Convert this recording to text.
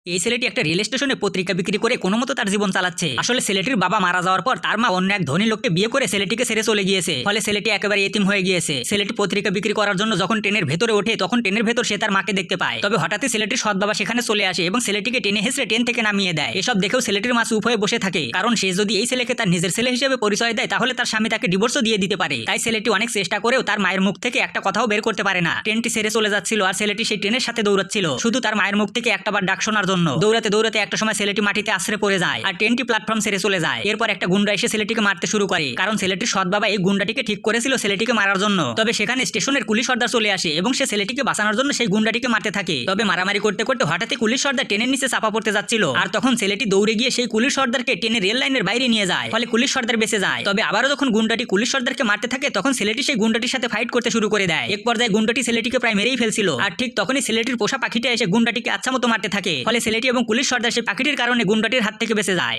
এই ছেলেটি একটা রেল স্টেশনে পত্রিকা বিক্রি করে কোনো মতো তার জীবন চালাচ্ছে। আসলে ছেলেটির বাবা মারা যাওয়ার পর তার মা অন্য এক ধনী লোককে বিয়ে করে ছেলেটিকে ছেড়ে চলে গিয়েছে। ফলে ছেলেটি একেবারে এতিম হয়ে গিয়েছে। ছেলেটি পত্রিকা বিক্রি করার জন্য যখন ট্রেনের ভেতরে ওঠে তখন ট্রেনের ভেতর সে তার মাকে দেখতে পায়। তবে হঠাৎই ছেলেটির সৎ বাবা সেখানে চলে আসে এবং ছেলেটিকে টেনে হেসড়ে ট্রেন থেকে নামিয়ে দেয়। এসব দেখেও ছেলেটির মা চুপ হয়ে বসে থাকে, কারণ সে যদি এই ছেলেকে তার নিজের ছেলে হিসেবে পরিচয় দেয় তাহলে তার স্বামী তাকে ডিভোর্সও দিয়ে দিতে পারে। তাই ছেলেটি অনেক চেষ্টা করেও তার মায়ের মুখ থেকে একটা কথাও বের করতে পারে না। ট্রেনটি ছেড়ে চলে যাচ্ছিল আর ছেলেটি সেই ট্রেনের সাথে দৌড়াচ্ছিল শুধু তার মায়ের মুখ থেকে একটাবার ডাক শোনার জন্য। দৌড়াতে দৌড়াতে একটা সময় ছেলেটি মাটিতে আছড়ে পড়ে যায় আর ট্রেনটি প্ল্যাটফর্ম ছেড়ে চলে যায়। এরপর একটা গুন্ডা এসে ছেলেটিকে মারতে শুরু করে, কারণ ছেলেটির সৎ বাবা এই গুন্ডাটিকে ঠিক করেছিল ছেলেটিকে মারার জন্য। তবে সেখানে স্টেশনের কুলি সর্দার চলে আসে এবং সে ছেলেটিকে বাঁচানোর জন্য সেই গুন্ডাটিকে মারতে থাকে। তবে মারামারি করতে করতে হঠাৎই কুলি সর্দার ট্রেনের নিচে চাপা পড়তে যাচ্ছিল আর তখন ছেলেটি দৌড়ে গিয়ে সেই কুলি সর্দারকে ট্রেনের রেল লাইনের বাইরে নিয়ে যায়। ফলে কুলি সর্দার বেঁচে যায়। তবে আবারও যখন গুন্ডাটি কুলি সর্দারকে মারতে থাকে তখন ছেলেটি সেই গুন্ডাটির সাথে ফাইট করতে শুরু করে দেয়। এক পর্যায়ে গুন্ডাটি ছেলেটিকে প্রায় মেরেই ফেলছিল আর ঠিক তখনই ছেলেটির পোষা পাখিটা এসে গুন্ডাটিকে আচ্ছা মতো মারতে থাকে। ফলে ছেলেটি এবং কুলি সর্দার সেই পাখিটির কারণে গুন্ডাটির হাত থেকে বেঁচে যায়।